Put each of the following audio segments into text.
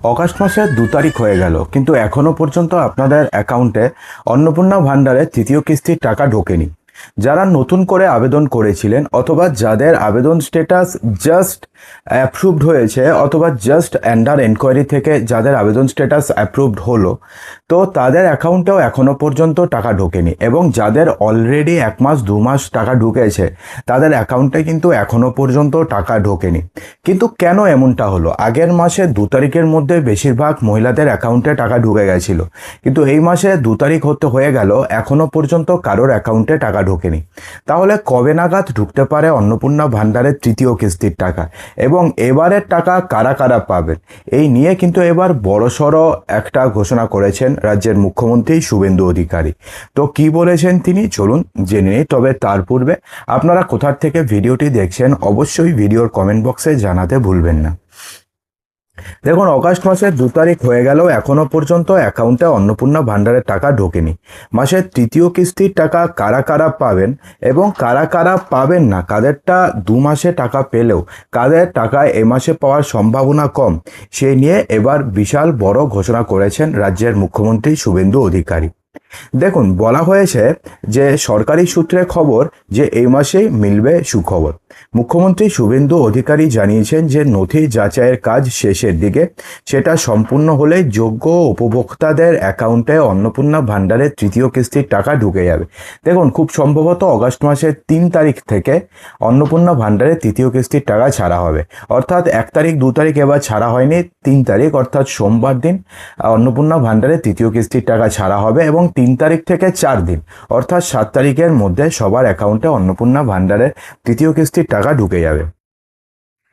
August মাসের 2 তারিখ হয়ে গেল, কিন্তু এখনো পর্যন্ত আপনাদের অ্যাকাউন্টে অন্নপূর্ণা ভান্ডারের তৃতীয় কিস্তির টাকা ঢোকেনি। যারা নতুন করে আবেদন করেছিলেন অথবা যাদের আবেদন স্ট্যাটাস জাস্ট অ্যাপ্রুভড হয়েছে অথবা জাস্ট আন্ডার এনকোয়ারি থেকে যাদের আবেদন স্ট্যাটাস অ্যাপ্রুভড হলো, তো তাদের অ্যাকাউন্টেও এখনো পর্যন্ত টাকা ঢোকেনি। এবং যাদের অলরেডি 1 মাস 2 মাস টাকা ঢুকেছে তাদের অ্যাকাউন্টে কিন্তু এখনো পর্যন্ত টাকা ঢোকেনি। কিন্তু কেন এমনটা হলো? আগের মাসে 2 তারিখের মধ্যে বেশিরভাগ মহিলাদের অ্যাকাউন্টে টাকা ঢুকে গেছিল, কিন্তু এই মাসে 2 তারিখ হয়ে গেল এখনো পর্যন্ত কারোর অ্যাকাউন্টে টাকা ঢোকেনি। তাহলে কবে নাগাদ ঢুকতে পারে অন্নপূর্ণা ভান্ডারের তৃতীয় কিস্তির টাকা, এবং এবারের টাকা কারা কারা পাবেন, এই নিয়ে কিন্তু এবার বড়সড় একটা ঘোষণা করেছেন রাজ্যের মুখ্যমন্ত্রী শুভেন্দু অধিকারী। তো কি বলেছেন তিনি, চলুন জেনে নিই। তবে তার পূর্বে আপনারা কোথার থেকে ভিডিওটি দেখছেন অবশ্যই ভিডিওর কমেন্ট বক্সে জানাতে ভুলবেন না। দেখুন, অগাস্ট মাসের 2 তারিখ হয়ে গেল এখনো পর্যন্ত অ্যাকাউন্টে অন্নপূর্ণা ভান্ডারের টাকা ঢোকেনি। মাসের তৃতীয় কিস্তির টাকা কারা কারা পাবেন এবং কারা কারা পাবেন না, কাদেরটা 2 মাসে টাকা পেলেও কাদের টাকা এ মাসে পাওয়ার সম্ভাবনা কম, সেই নিয়ে এবার বিশাল বড় ঘোষণা করেছেন রাজ্যের মুখ্যমন্ত্রী শুভেন্দু অধিকারী। দেখুন, বলা হয়েছে যে সরকারি সূত্রে খবর যে এই মাসেই মিলবে সুখবর। মুখ্যমন্ত্রী শুভেন্দু অধিকারী জানিয়েছেন যে নথি যাচাইয়ের কাজ শেষের দিকে, সেটা সম্পূর্ণ হলে যোগ্য উপভোক্তাদের অ্যাকাউন্টে অন্নপূর্ণা ভান্ডারের তৃতীয় কিস্তির টাকা ঢুকে যাবে। দেখুন, খুব সম্ভবত অগাস্ট মাসের 3 তারিখ থেকে অন্নপূর্ণা ভান্ডারের তৃতীয় কিস্তির টাকা ছাড়া হবে। অর্থাৎ 1 তারিখ 2 তারিখ এবার ছাড়া হয়নি, 3 তারিখ অর্থাৎ সোমবার দিন অন্নপূর্ণা ভান্ডারের তৃতীয় কিস্তির টাকা ছাড়া হবে, এবং 3 তারিখ থেকে 4 দিন অর্থাৎ 7 তারিখের মধ্যে সবার অ্যাকাউন্টে অন্নপূর্ণা ভান্ডারের তৃতীয় কিস্তির টাকা ঢুকে যাবে।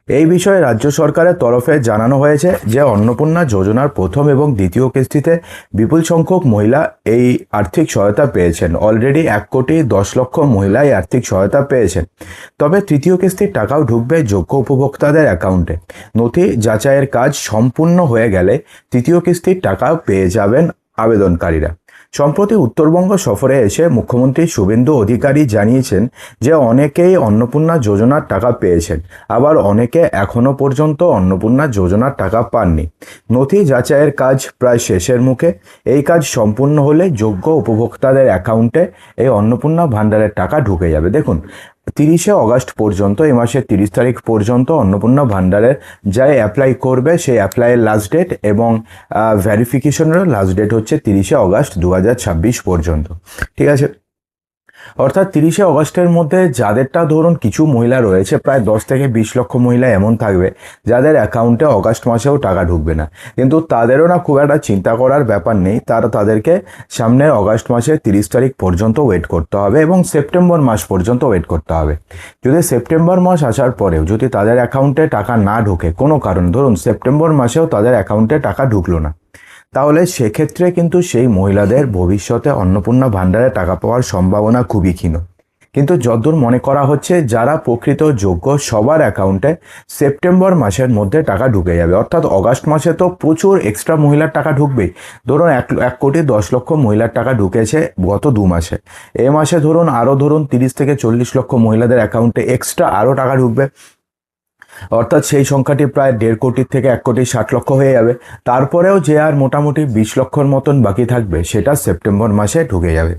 এই বিষয়ে রাজ্য সরকারের তরফে জানানো হয়েছে যে অন্নপূর্ণা যোজনার প্রথম এবং দ্বিতীয় কিস্তিতে বিপুল সংখ্যক মহিলা এই আর্থিক সহায়তা পেয়েছেন। অলরেডি 1,10,00,000 মহিলা এই আর্থিক সহায়তা পেয়েছেন। তবে তৃতীয় কিস্তির টাকাও ঢুকবে যোগ্য উপভোক্তাদের অ্যাকাউন্টে। নথি যাচাইয়ের কাজ সম্পূর্ণ হয়ে গেলে তৃতীয় কিস্তির টাকা পেয়ে যাবেন আবেদনকারীরা। সম্প্রতি উত্তরবঙ্গ সফরে এসে মুখ্যমন্ত্রী শুভেন্দু অধিকারী জানিয়েছেন যে অনেকেই অন্নপূর্ণা যোজনার টাকা পেয়েছেন, আবার অনেকে এখনো পর্যন্ত অন্নপূর্ণা যোজনার টাকা পাননি। নথি যাচাইয়ের কাজ প্রায় শেষের মুখে। এই কাজ সম্পূর্ণ হলে যোগ্য উপভোক্তাদের অ্যাকাউন্টে এই অন্নপূর্ণা ভান্ডারের টাকা ঢুকে যাবে। দেখুন, 30শে অগাস্ট পর্যন্ত, এই মাসের 30 তারিখ পর্যন্ত অন্নপূর্ণা ভান্ডারের যাই অ্যাপ্লাই করবে সেই অ্যাপ্লাইয়ের লাস্ট ডেট এবং ভেরিফিকেশনেরও লাস্ট ডেট হচ্ছে 30শে অগাস্ট 2026 পর্যন্ত। ঠিক আছে, অর্থাৎ 30শে অগস্টের মধ্যে যাদেরটা ধরুন কিছু মহিলা রয়েছে, প্রায় 10 থেকে 20 লক্ষ মহিলা এমন থাকবে যাদের অ্যাকাউন্টে অগাস্ট মাসেও টাকা ঢুকবে না। কিন্তু তাদেরও না খুব একটা চিন্তা করার ব্যাপার নেই, তাদেরকে সামনের অগাস্ট মাসের 30 তারিখ পর্যন্ত ওয়েট করতে হবে এবং সেপ্টেম্বর মাস পর্যন্ত ওয়েট করতে হবে। যদি সেপ্টেম্বর মাস আসার পরেও যদি তাদের অ্যাকাউন্টে টাকা না ঢোকে কোনো কারণ, ধরুন সেপ্টেম্বর মাসেও তাদের অ্যাকাউন্টে টাকা ঢুকলো না, তাহলে সেক্ষেত্রে কিন্তু সেই মহিলাদের ভবিষ্যতে অন্নপূর্ণা ভান্ডারে টাকা পাওয়ার সম্ভাবনা খুবই ক্ষীণ। কিন্তু যতদূর মনে করা হচ্ছে যারা প্রকৃত যোগ্য সবার অ্যাকাউন্টে সেপ্টেম্বর মাসের মধ্যে টাকা ঢুকে যাবে। অর্থাৎ অগাস্ট মাসে তো প্রচুর এক্সট্রা মহিলার টাকা ঢুকবেই। ধরুন 1,10,00,000 মহিলার টাকা ঢুকেছে গত 2 মাসে, এ মাসে ধরুন আরও 30 থেকে 40 লক্ষ মহিলাদের অ্যাকাউন্টে এক্সট্রা আরও টাকা ঢুকবে। অর্থাৎ সেই সংখ্যাটি প্রায় 1.5 কোটি থেকে 1,60,00,000 হয়ে যাবে। তারপরেও যে আর মোটামুটি 20 লক্ষর মতন বাকি থাকবে সেটা সেপ্টেম্বর মাসে ঢুকে যাবে।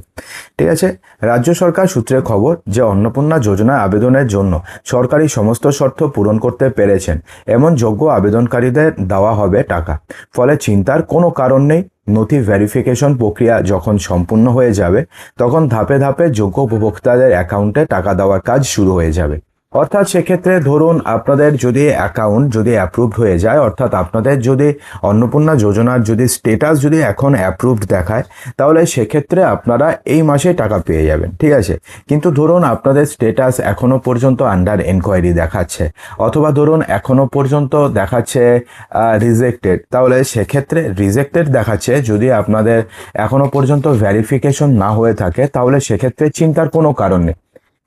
ঠিক আছে, রাজ্য সরকার সূত্রে খবর যে অন্নপূর্ণা যোজনায় আবেদনের জন্য সরকারি সমস্ত শর্ত পূরণ করতে পেরেছেন এমন যোগ্য আবেদনকারীদের দেওয়া হবে টাকা। ফলে চিন্তার কোনো কারণ নেই। নথি ভেরিফিকেশন প্রক্রিয়া যখন সম্পূর্ণ হয়ে যাবে তখন ধাপে ধাপে যোগ্য উপভোক্তাদের অ্যাকাউন্টে টাকা দেওয়ার কাজ শুরু হয়ে যাবে। অর্থাৎ সেক্ষেত্রে ধরুন আপনাদের যদি অ্যাকাউন্ট যদি অ্যাপ্রুভড হয়ে যায়, অর্থাৎ আপনাদের যদি অন্নপূর্ণা যোজনার যদি স্টেটাস যদি এখন অ্যাপ্রুভড দেখায়, তাহলে সেক্ষেত্রে আপনারা এই মাসে টাকা পেয়ে যাবেন। ঠিক আছে, কিন্তু ধরুন আপনাদের স্টেটাস এখনও পর্যন্ত আন্ডার এনকোয়ারি দেখাচ্ছে, অথবা ধরুন এখনও পর্যন্ত দেখাচ্ছে রিজেক্টেড, তাহলে সেক্ষেত্রে রিজেক্টেড দেখাচ্ছে যদি আপনাদের এখনও পর্যন্ত ভেরিফিকেশন না হয়ে থাকে, তাহলে সেক্ষেত্রে চিন্তার কোনো কারণ নেই।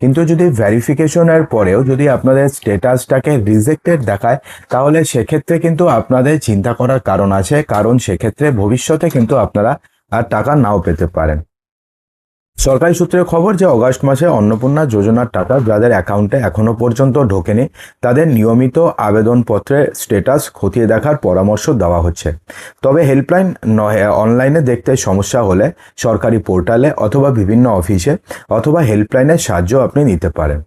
কিন্তু যদি ভেরিফিকেশনের পরেও যদি আপনাদের স্ট্যাটাসটাকে রিজেক্টেড দেখায়, তাহলে সেক্ষেত্রে কিন্তু আপনাদের চিন্তা করার কারণ আছে, কারণ সেক্ষেত্রে ভবিষ্যতে কিন্তু আপনারা আর টাকা নাও পেতে পারেন। সরকারি সূত্রে খবর যে অগাস্ট মাসে অন্নপূর্ণা যোজনার টাকা যাদের অ্যাকাউন্টে এখনো পর্যন্ত ঢোকেনি তাদের নিয়মিত আবেদনপত্রের স্ট্যাটাস খতিয়ে দেখার পরামর্শ দেওয়া হচ্ছে। তবে হেল্পলাইন নয়, অনলাইনে দেখতে সমস্যা হলে সরকারি পোর্টালে অথবা বিভিন্ন অফিসে অথবা হেল্পলাইনের সাহায্য আপনি নিতে পারেন।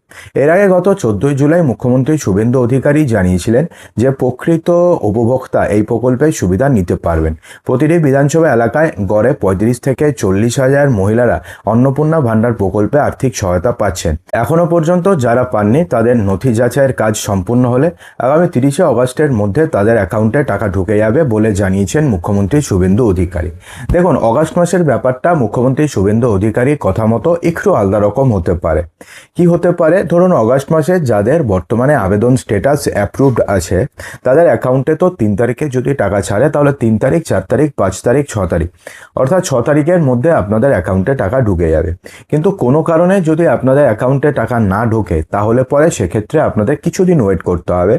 এর আগে গত 14 জুলাই মুখ্যমন্ত্রী শুভেন্দু অধিকারী জানিয়েছিলেন যে প্রকৃত উপভোক্তা এই প্রকল্পের সুবিধা নিতে পারবেন। প্রতিটি বিধানসভা এলাকায় গড়ে 35 থেকে 40 হাজার মহিলারা অন্নপূর্ণা ভান্ডার প্রকল্পে আর্থিক সহায়তা পাচ্ছেন। এখনো পর্যন্ত যারা পাননি তাদের নথি যাচাইয়ের কাজ সম্পূর্ণ হলে আগামী 30শে অগস্টের মধ্যে তাদের অ্যাকাউন্টে টাকা ঢুকে যাবে বলে জানিয়েছেন মুখ্যমন্ত্রী শুভেন্দু অধিকারী। দেখুন, অগস্ট মাসের ব্যাপারটা মুখ্যমন্ত্রী শুভেন্দু অধিকারীর কথা মতো একটু আলাদা রকম হতে পারে। কি হতে পারে? ধরুন, অগস্ট মাসে যাদের বর্তমানে আবেদন স্ট্যাটাস অ্যাপ্রুভড আছে তাদের অ্যাকাউন্টে তো 3 তারিখে যদি টাকা ছাড়ে তাহলে 3 তারিখ, 4 তারিখ, 5 তারিখ, 6 তারিখ, অর্থাৎ 6 তারিখের মধ্যে আপনাদের অ্যাকাউন্টে টাকা ঢুকে যাবে। কিন্তু কোনো কারণে যদি আপনাদের অ্যাকাউন্টে টাকা না ঢোকে তাহলে পরে সেক্ষেত্রে আপনাদের কিছুদিন ওয়েট করতে হবে।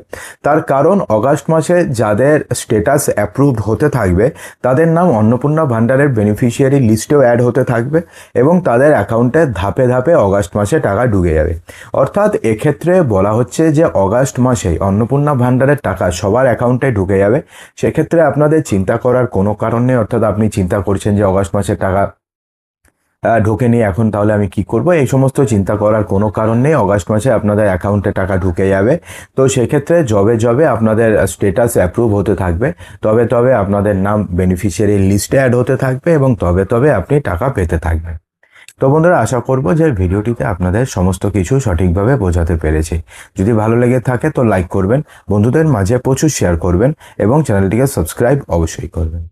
তার কারণ অগাস্ট মাসে যাদের স্ট্যাটাস অ্যাপ্রুভড হতে থাকবে তাদের নাম অন্নপূর্ণা ভান্ডারের বেনিফিশিয়ারি লিস্টেও অ্যাড হতে থাকবে এবং তাদের অ্যাকাউন্টে ধাপে ধাপে অগাস্ট মাসে টাকা ঢুকে যাবে। অর্থাৎ এক্ষেত্রে বলা হচ্ছে যে অগাস্ট মাসেই অন্নপূর্ণা ভান্ডারের টাকা সবার অ্যাকাউন্টে ঢুকে যাবে। সেক্ষেত্রে আপনাদের চিন্তা করার কোনো কারণ নেই। অর্থাৎ আপনি চিন্তা করছেন যে অগাস্ট মাসে টাকা ঢোকেনি, এখন তাহলে আমি কি করব, এই সমস্ত চিন্তা করার কোনো কারণ নেই। অগাস্ট মাসে আপনাদের অ্যাকাউন্টে টাকা ঢুকে যাবে। তো সেক্ষেত্রে যবে আপনাদের স্ট্যাটাস অ্যাপ্রুভ হতে থাকবে তবে আপনাদের নাম বেনিফিশিয়ারি লিস্টে অ্যাড হতে থাকবে এবং তবে আপনি টাকা পেতে থাকবেন। তো বন্ধুরা, আশা করব যে ভিডিওটিতে আপনাদের সমস্ত কিছু সঠিকভাবে বোঝাতে পেরেছি। যদি ভালো লেগে থাকে তো লাইক করবেন, বন্ধুদের মাঝে প্রচুর শেয়ার করবেন এবং চ্যানেলটিকে সাবস্ক্রাইব অবশ্যই করবেন।